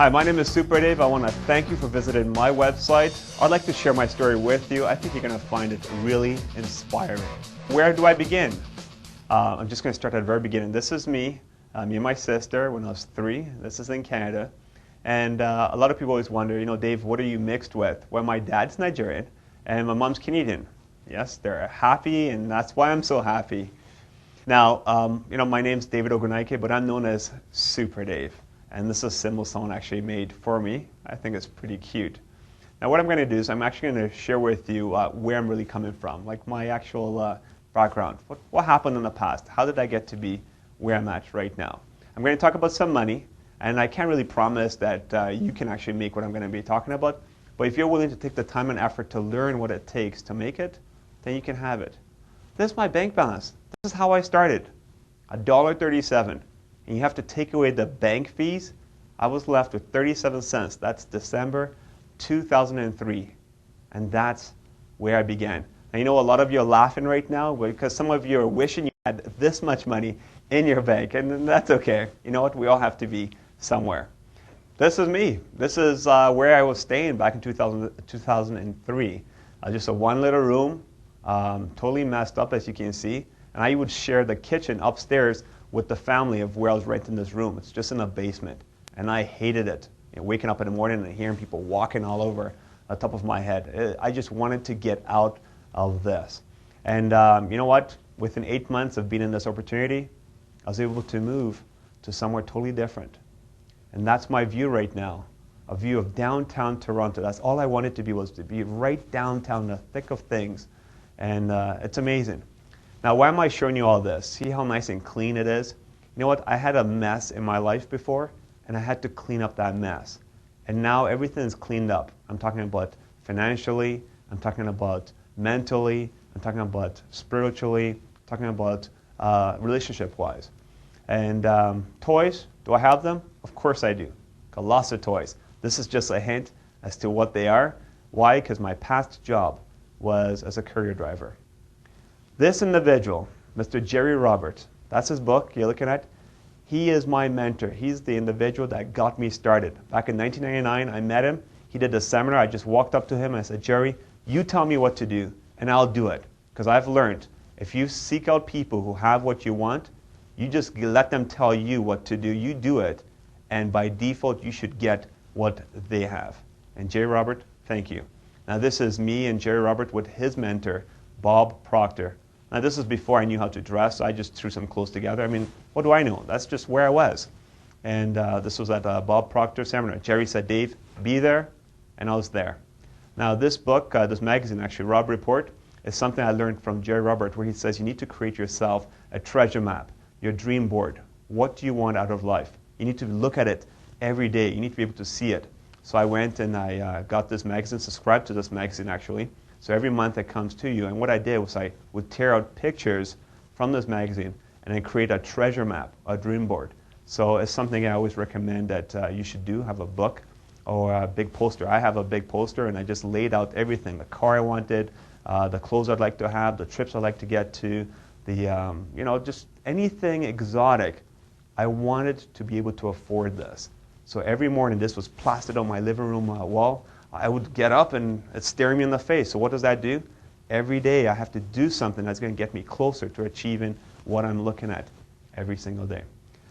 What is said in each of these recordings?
Hi, my name is Super Dave. I want to thank you for visiting my website. I'd like to share my story with you. I think you're going to find it really inspiring. Where do I begin? I'm just going to start at the very beginning. This is me and my sister when I was 3. This is in Canada. And a lot of people always wonder, Dave, what are you mixed with? Well, my dad's Nigerian and my mom's Canadian. Yes, they're happy, and that's why I'm so happy. Now, my name's David Ogunnaike, but I'm known as Super Dave. And this is a symbol someone actually made for me. I think it's pretty cute. Now what I'm going to do is I'm actually going to share with you where I'm really coming from, like my actual background. What happened in the past? How did I get to be where I'm at right now? I'm going to talk about some money, and I can't really promise that you can actually make what I'm going to be talking about. But if you're willing to take the time and effort to learn what it takes to make it, then you can have it. This is my bank balance. This is how I started. $1.37. And you have to take away the bank fees. I was left with 37 cents. That's December 2003. And that's where I began. And a lot of you are laughing right now because some of you are wishing you had this much money in your bank. And that's okay. You know what? We all have to be somewhere. This is me. This is where I was staying back in 2003. Just a one little room, totally messed up as you can see. And I would share the kitchen upstairs with the family of where I was renting this room. It's just in a basement. And I hated it. Waking up in the morning and hearing people walking all over the top of my head. I just wanted to get out of this. And you know what? Within 8 months of being in this opportunity, I was able to move to somewhere totally different. And that's my view right now. A view of downtown Toronto. That's all I wanted to be, was to be right downtown, the thick of things. And it's amazing. Now, why am I showing you all this? See how nice and clean it is? You know what? I had a mess in my life before, and I had to clean up that mess. And now everything is cleaned up. I'm talking about financially, I'm talking about mentally, I'm talking about spiritually, I'm talking about relationship-wise. And toys, do I have them? Of course I do. Got lots of toys. This is just a hint as to what they are. Why? Because my past job was as a courier driver. This individual, Mr. Jerry Roberts, that's his book you're looking at. He is my mentor. He's the individual that got me started. Back in 1999, I met him. He did a seminar. I just walked up to him and I said, Jerry, you tell me what to do, and I'll do it. Because I've learned, if you seek out people who have what you want, you just let them tell you what to do. You do it, and by default, you should get what they have. And Jerry Robert, thank you. Now this is me and Jerry Robert with his mentor, Bob Proctor. Now this is before I knew how to dress, so I just threw some clothes together. I mean, what do I know? That's just where I was. And this was at Bob Proctor seminar. Jerry said, Dave, be there, and I was there. Now this book, this magazine actually, Rob Report, is something I learned from Jerry Robert, where he says you need to create yourself a treasure map, your dream board. What do you want out of life? You need to look at it every day. You need to be able to see it. So I went and I got this magazine, subscribed to this magazine actually. So every month it comes to you. And what I did was I would tear out pictures from this magazine and then create a treasure map, a dream board. So it's something I always recommend that you should do, have a book or a big poster. I have a big poster and I just laid out everything, the car I wanted, the clothes I'd like to have, the trips I'd like to get to, the, just anything exotic. I wanted to be able to afford this. So every morning this was plastered on my living room wall. I would get up and it's staring me in the face. So what does that do? Every day I have to do something that's going to get me closer to achieving what I'm looking at every single day.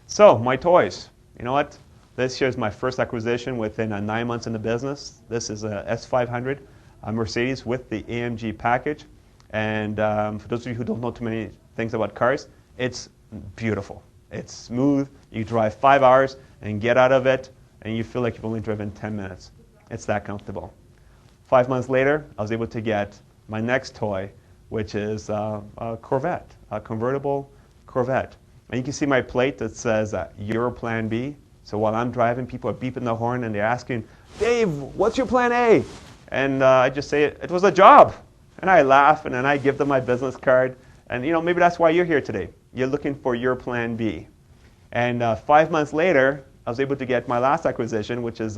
So my toys, you know what? This here's my first acquisition within 9 months in the business. This is a S500 a Mercedes with the AMG package. And for those of you who don't know too many things about cars, it's beautiful. It's smooth. You drive 5 hours and get out of it, and you feel like you've only driven 10 minutes. It's that comfortable. 5 months later, I was able to get my next toy, which is a Corvette, a convertible Corvette. And you can see my plate that says your plan B. So while I'm driving, people are beeping the horn and they're asking, Dave, what's your plan A? And I just say, it was a job. And I laugh and then I give them my business card. And maybe that's why you're here today. You're looking for your plan B. And 5 months later, I was able to get my last acquisition, which is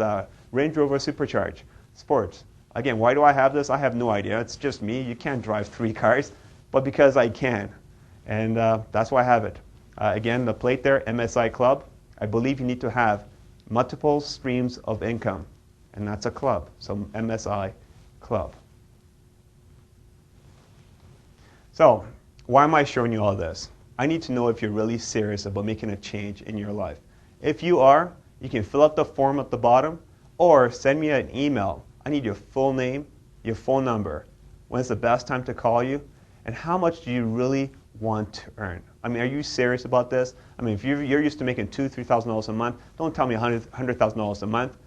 Range Rover Supercharge Sports. Again, why do I have this? I have no idea. It's just me. You can't drive 3 cars, but because I can. And that's why I have it. Again, the plate there, MSI Club. I believe you need to have multiple streams of income, and that's a club, so MSI club. So why am I showing you all this? I need to know if you're really serious about making a change in your life. If you are, you can fill out the form at the bottom or send me an email. I need your full name, your phone number, when's the best time to call you, and how much do you really want to earn. I mean, are you serious about this? I mean, if you're used to making $2,000, $3,000 a month, don't tell me $100,000 a month.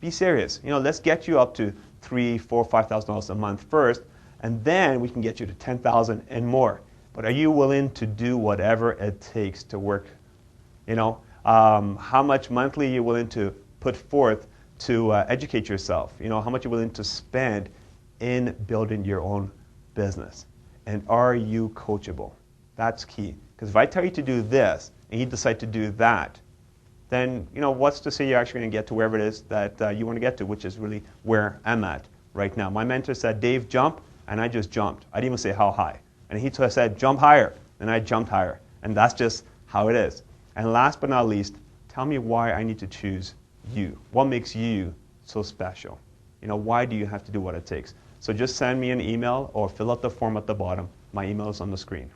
Be serious. You know, let's get you up to $3,000, $4,000, $5,000 a month first, and then we can get you to $10,000 and more. But are you willing to do whatever it takes to work? You know, how much monthly are you willing to put forth to educate yourself? You know, how much you're willing to spend in building your own business? And are you coachable? That's key. Because if I tell you to do this and you decide to do that, then, you know, what's to say you're actually going to get to wherever it is that you want to get to, which is really where I'm at right now. My mentor said, Dave, jump, and I just jumped. I didn't even say how high. And he said, jump higher, and I jumped higher. And that's just how it is. And last but not least, tell me why I need to choose you. What makes you so special? You know, why do you have to do what it takes? So just send me an email or fill out the form at the bottom. My email is on the screen.